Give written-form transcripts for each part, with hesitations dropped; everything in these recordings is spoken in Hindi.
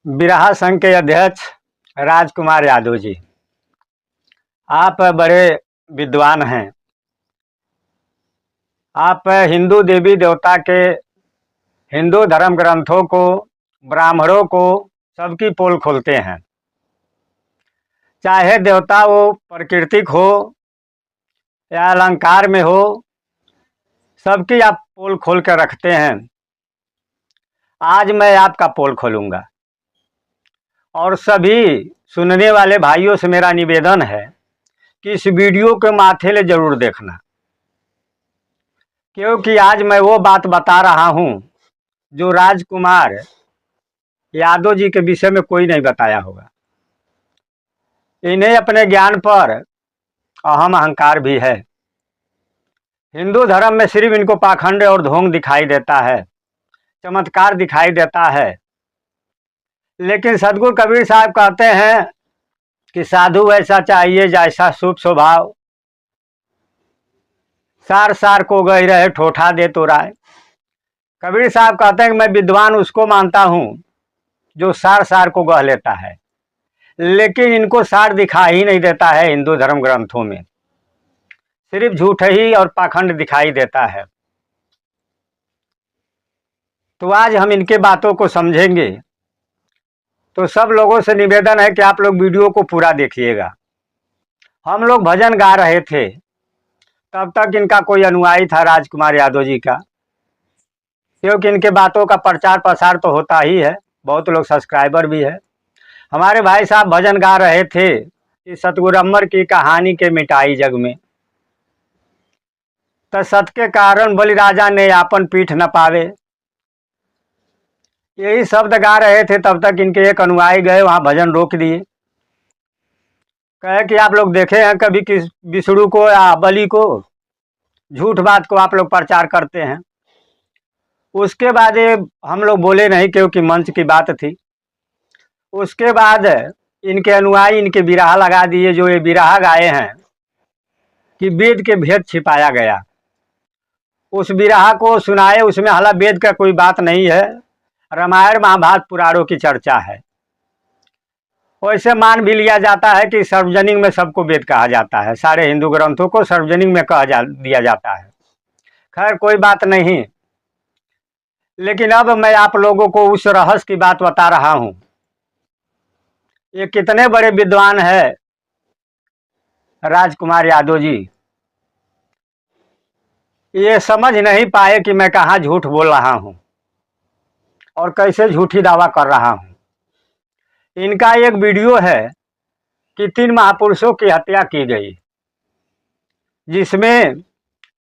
बिरहा संघ के अध्यक्ष राजकुमार यादव जी, आप बड़े विद्वान हैं। आप हिंदू देवी देवता के, हिंदू धर्म ग्रंथों को, ब्राह्मणों को सबकी पोल खोलते हैं। चाहे देवता वो प्राकृतिक हो या अलंकार में हो, सबकी आप पोल खोल कर रखते हैं। आज मैं आपका पोल खोलूंगा और सभी सुनने वाले भाइयों से मेरा निवेदन है कि इस वीडियो के माथे ले जरूर देखना, क्योंकि आज मैं वो बात बता रहा हूं जो राजकुमार यादव जी के विषय में कोई नहीं बताया होगा। इन्हें अपने ज्ञान पर अहम अहंकार भी है। हिंदू धर्म में सिर्फ इनको पाखंड और ढोंग दिखाई देता है, चमत्कार दिखाई देता है। लेकिन सदगुरु कबीर साहब कहते हैं कि साधु ऐसा चाहिए जैसा शुभ स्वभाव, सार सार को गई रहे ठोठा दे तो राय। कबीर साहब कहते हैं कि मैं विद्वान उसको मानता हूं जो सार सार को गह लेता है, लेकिन इनको सार दिखाई ही नहीं देता है। हिंदू धर्म ग्रंथों में सिर्फ झूठ ही और पाखंड दिखाई देता है। तो आज हम इनके बातों को समझेंगे। तो सब लोगों से निवेदन है कि आप लोग वीडियो को पूरा देखिएगा। हम लोग भजन गा रहे थे, तब तक इनका कोई अनुयायी था राजकुमार यादव जी का, क्योंकि इनके बातों का प्रचार प्रसार तो होता ही है, बहुत लोग सब्सक्राइबर भी है। हमारे भाई साहब भजन गा रहे थे कि सतगुरु अमर की कहानी के मिटाई जग में, तो सत के कारण बलि राजा ने आपन पीठ न पावे, यही शब्द गा रहे थे। तब तक इनके एक अनुयायी गए, वहां भजन रोक दिए। कहे कि आप लोग देखे हैं कभी किस विष्णु को या बलि को? झूठ बात को आप लोग प्रचार करते हैं। उसके बाद ये हम लोग बोले नहीं, क्योंकि मंच की बात थी। उसके बाद इनके अनुयायी इनके बिरहा लगा दिए, जो ये बिरहा गाए हैं कि वेद के भेद छिपाया गया। उस बिरहा को सुनाए, उसमें हालांकि वेद का कोई बात नहीं है, रामायण महाभारत पुराणों की चर्चा है। वैसे मान भी लिया जाता है कि सार्वजनिक में सबको वेद कहा जाता है, सारे हिंदू ग्रंथों को सार्वजनिक में दिया जाता है। खैर कोई बात नहीं, लेकिन अब मैं आप लोगों को उस रहस्य की बात बता रहा हूं। ये कितने बड़े विद्वान है राजकुमार यादव जी, ये समझ नहीं पाए कि मैं कहाँ झूठ बोल रहा हूं और कैसे झूठी दावा कर रहा हूं। इनका एक वीडियो है कि 3 महापुरुषों की हत्या की गई, जिसमें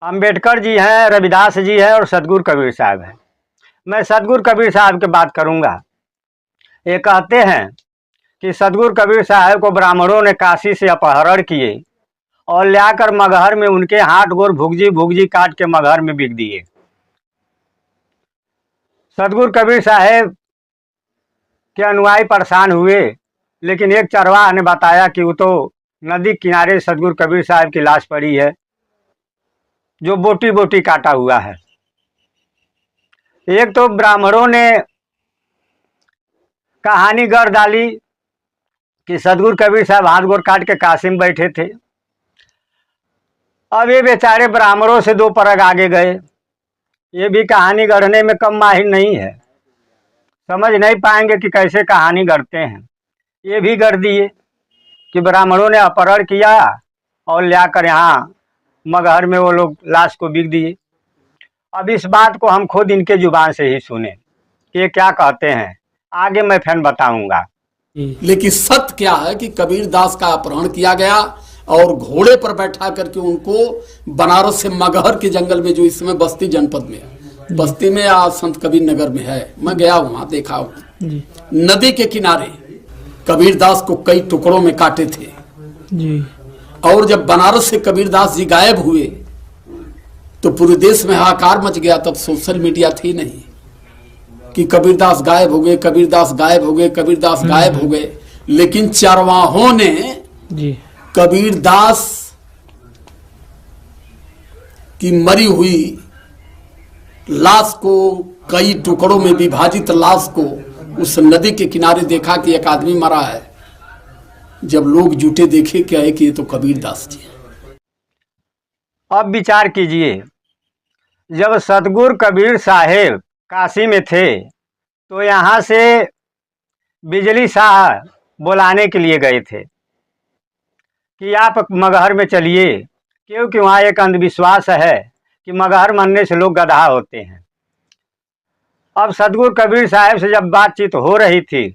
अंबेडकर जी हैं, रविदास जी हैं और सदगुरु कबीर साहब हैं। मैं सदगुरु कबीर साहब की बात करूंगा। ये कहते हैं कि सदगुरु कबीर साहब को ब्राह्मणों ने काशी से अपहरण किए और लाकर मगहर में उनके हाथ गोर भुगजी भुगजी काट के मगहर में बिक दिए। सदगुरु कबीर साहब के अनुयायी परेशान हुए, लेकिन एक चरवाहा ने बताया कि वो तो नदी किनारे सदगुरु कबीर साहब की लाश पड़ी है, जो बोटी बोटी काटा हुआ है। एक तो ब्राह्मणों ने कहानी गढ़ डाली कि सदगुरु कबीर साहब हाथ गोर काट के काशी में बैठे थे। अब ये बेचारे ब्राह्मणों से 2 परग आगे गए, ये भी कहानी गढ़ने में कम माहिर नहीं है, समझ नहीं पाएंगे कि कैसे कहानी गढ़ते हैं। ये भी गढ़ दिए कि ब्राह्मणों ने अपहरण किया और लाकर यहाँ मगहर में वो लोग लाश को बिक दिए। अब इस बात को हम खुद इनके जुबान से ही सुने कि ये क्या कहते हैं, आगे मैं फिर बताऊंगा। लेकिन सत्य क्या है कि कबीर दास का अपहरण किया गया और घोड़े पर बैठा करके उनको बनारस से मगहर के जंगल में, जो इस समय बस्ती जनपद में है, बस्ती में या संत कबीर नगर में है, मैं गया वहां देखा हूं, नदी के किनारे कबीर दास को कई टुकड़ों में काटे थे जी। और जब बनारस से कबीर दास जी गायब हुए तो पूरे देश में हाहाकार मच गया। तब सोशल मीडिया थी नहीं कि कबीरदास गायब हो गए, कबीरदास गायब हो गए, कबीरदास गायब हो गए। लेकिन चरवाहों ने जी कबीरदास की मरी हुई लाश को, कई टुकड़ों में विभाजित लाश को उस नदी के किनारे देखा कि एक आदमी मरा है। जब लोग जुटे देखे क्या है कि ये तो कबीर दास जी है। अब विचार कीजिए, जब सतगुरु कबीर साहेब काशी में थे तो यहाँ से बिजली शाह बुलाने के लिए गए थे कि आप मगहर में चलिए, क्योंकि वहाँ एक अंधविश्वास है कि मगहर मरने से लोग गधा होते हैं। अब सतगुरु कबीर साहब से जब बातचीत हो रही थी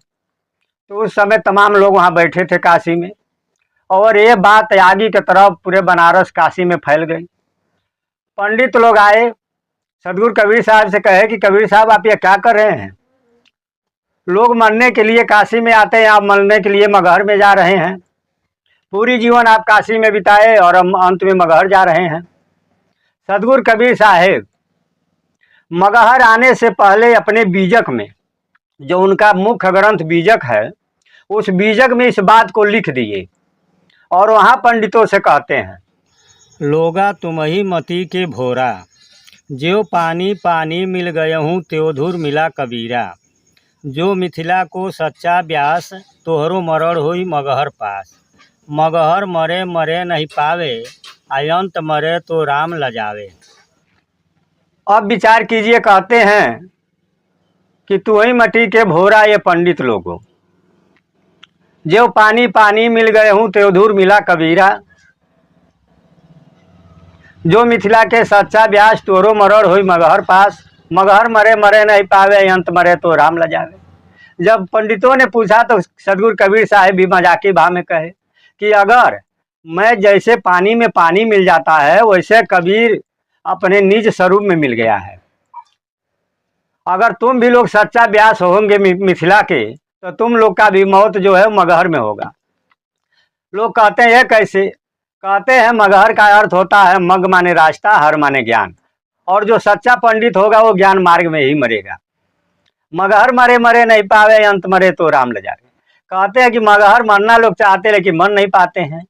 तो उस समय तमाम लोग वहाँ बैठे थे काशी में, और ये बात आगे की तरफ पूरे बनारस काशी में फैल गई। पंडित लोग आए, सतगुरु कबीर साहब से कहे कि कबीर साहब आप ये क्या कर रहे हैं? लोग मरने के लिए काशी में आते हैं, आप मरने के लिए मगहर में जा रहे हैं। पूरी जीवन आप काशी में बिताए और अंत में मगहर जा रहे हैं। सतगुरु कबीर साहेब मगहर आने से पहले अपने बीजक में, जो उनका मुख्य ग्रंथ बीजक है, उस बीजक में इस बात को लिख दिए और वहाँ पंडितों से कहते हैं, लोगा तुम्ही मती के भोरा, ज्यो पानी पानी मिल गयहूँ त्यों धुर मिला कबीरा। जो मिथिला को सच्चा व्यास, तोहरो मरड़ होई मगहर पास। मगहर मरे मरे नहीं पावे, अयंत मरे तो राम लजावे। अब विचार कीजिए, कहते हैं कि तू ही मटी के भोरा ये पंडित लोगों, जो पानी पानी मिल गए हूँ त्यों धूर मिला कबीरा। जो मिथिला के सच्चा व्यास, तोरो मरड़ होई मगहर पास। मगहर मरे मरे नहीं पावे, अंत मरे तो राम लजावे। जब पंडितों ने पूछा तो सतगुरु कबीर साहब भी मजाकी भाव में कहे कि अगर मैं जैसे पानी में पानी मिल जाता है, वैसे कबीर अपने निज स्वरूप में मिल गया है। अगर तुम भी लोग सच्चा व्यास होंगे मिथिला के, तो तुम लोग का भी मौत जो है मगहर में होगा। लोग कहते हैं ये कैसे? कहते हैं मगहर का अर्थ होता है मग माने रास्ता, हर माने ज्ञान, और जो सच्चा पंडित होगा वो ज्ञान मार्ग में ही मरेगा। मगहर मरे मरे नहीं पावे, अंत मरे तो राम लजावे। कहते हैं कि मगहर मरना लोग चाहते हैं लेकिन मर नहीं पाते हैं।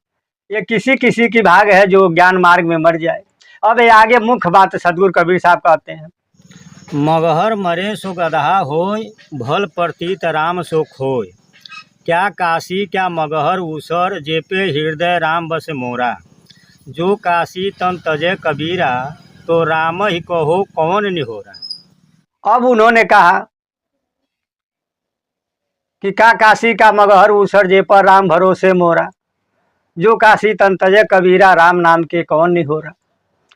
ये किसी किसी की भाग है जो ज्ञान मार्ग में मर जाए। अब ये आगे मुख्य बात सतगुरु कबीर साहब कहते हैं, मगहर मरे सो गदहा होय, भल प्रतीत राम सो खोय। क्या काशी क्या मगहर ऊसर, जेपे हृदय राम बस मोरा। जो काशी तन तजे कबीरा, तो राम ही कहो कौन निहोरा। अब उन्होंने कहा कि का काशी का मगहर ऊसर, जे पर राम भरोसे मोरा। जो काशी तन तजे कबीरा, राम नाम के कौन निहोरा।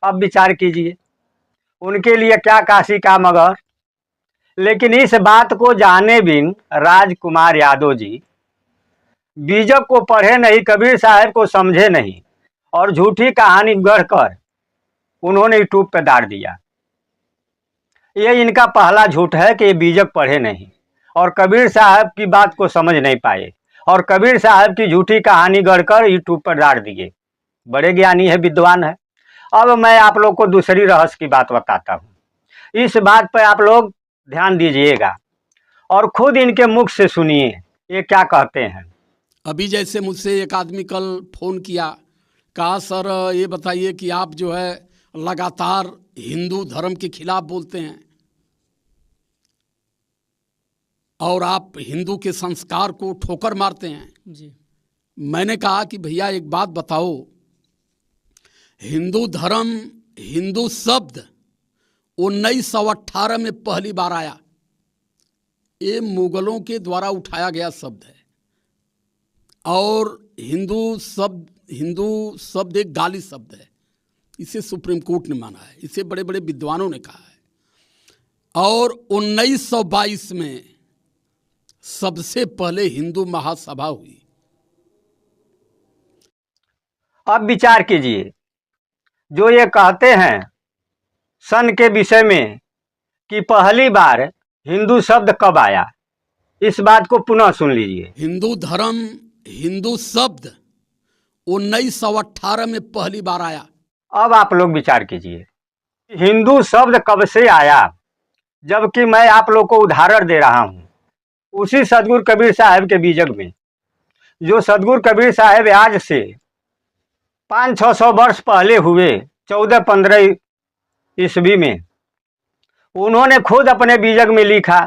अब विचार कीजिए, उनके लिए क्या काशी का मगहर। लेकिन इस बात को जाने बिन राजकुमार यादव जी बीजक को पढ़े नहीं, कबीर साहब को समझे नहीं, और झूठी कहानी गढ़कर उन्होंने यूट्यूब पर डाल दिया। ये इनका पहला झूठ है कि ये बीजक पढ़े नहीं और कबीर साहब की बात को समझ नहीं पाए, और कबीर साहब की झूठी कहानी गढ़कर यूट्यूब पर डाल दिए। बड़े ज्ञानी है, विद्वान है। अब मैं आप लोग को दूसरी रहस्य की बात बताता हूँ। इस बात पर आप लोग ध्यान दीजिएगा और खुद इनके मुख से सुनिए ये क्या कहते हैं। अभी जैसे मुझसे एक आदमी कल फ़ोन किया, कहा सर ये बताइए कि आप जो है लगातार हिंदू धर्म के खिलाफ बोलते हैं और आप हिंदू के संस्कार को ठोकर मारते हैं जी। मैंने कहा कि भैया एक बात बताओ, हिंदू धर्म, हिंदू शब्द 1918 में पहली बार आया। ये मुगलों के द्वारा उठाया गया शब्द है, और हिंदू शब्द एक गाली शब्द है। इसे सुप्रीम कोर्ट ने माना है, इसे बड़े बड़े विद्वानों ने कहा है। और 1922 में सबसे पहले हिंदू महासभा हुई। अब विचार कीजिए, जो ये कहते हैं सन के विषय में कि पहली बार हिंदू शब्द कब आया, इस बात को पुनः सुन लीजिए। हिंदू धर्म, हिंदू शब्द 1918 में पहली बार आया। अब आप लोग विचार कीजिए, हिंदू शब्द कब से आया, जबकि मैं आप लोग को उदाहरण दे रहा हूँ उसी सतगुरु कबीर साहब के बीजक में। जो सतगुरु कबीर साहब आज से 500-600 वर्ष पहले हुए, 1415 ईस्वी में, उन्होंने खुद अपने बीजक में लिखा,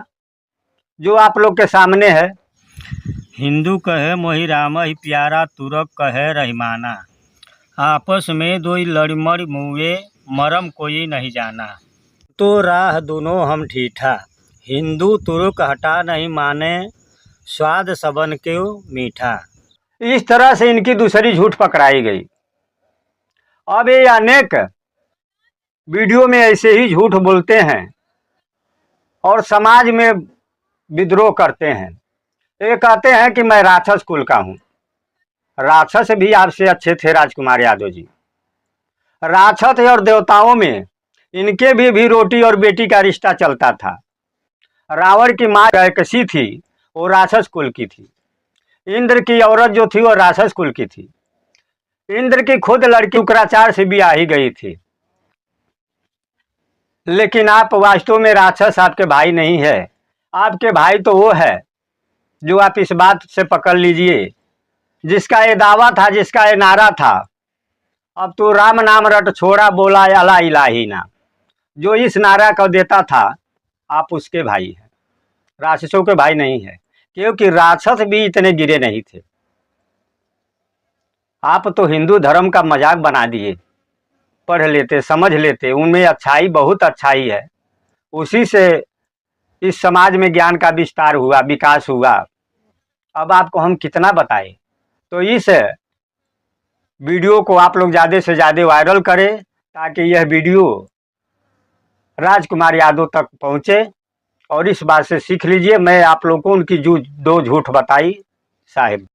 जो आप लोग के सामने है। हिंदू कहे मोहि राम ही प्यारा, तुरक कहे रहीमाना। आपस में दो लड़मड़ मुए, मरम कोई नहीं जाना। तो राह दोनों हम ठीठा, हिंदू तुर्क हटा नहीं माने, स्वाद सबन के मीठा। इस तरह से इनकी दूसरी झूठ पकड़ाई गई। अब ये अनेक वीडियो में ऐसे ही झूठ बोलते हैं और समाज में विद्रोह करते हैं। ये कहते हैं कि मैं राक्षस कुल का हूँ। राक्षस भी आपसे अच्छे थे राजकुमार यादव जी। राक्षस और देवताओं में इनके भी रोटी और बेटी का रिश्ता चलता था। रावण की माँ कैकसी थी, वो राक्षस कुल की थी। इंद्र की औरत जो थी वो राक्षस कुल की थी। इंद्र की खुद लड़की शुक्राचार्य से भी आ ही गई थी। लेकिन आप वास्तव में राक्षस आपके भाई नहीं है। आपके भाई तो वो है जो आप इस बात से पकड़ लीजिए, जिसका ये दावा था, जिसका ये नारा था, अब तो राम नाम रट छोड़ा बोला अला इलाही ना, जो इस नारा को देता था, आप उसके भाई हैं, राक्षसों के भाई नहीं है। क्योंकि राक्षस भी इतने गिरे नहीं थे। आप तो हिंदू धर्म का मजाक बना दिए। पढ़ लेते, समझ लेते, उनमें अच्छाई, बहुत अच्छाई है। उसी से इस समाज में ज्ञान का विस्तार हुआ, विकास हुआ। अब आपको हम कितना बताएं। तो इस वीडियो को आप लोग ज़्यादा से ज़्यादा वायरल करें ताकि यह वीडियो राजकुमार यादव तक पहुँचे और इस बात से सीख लीजिए। मैं आप लोगों को उनकी दो झूठ बताई साहिब।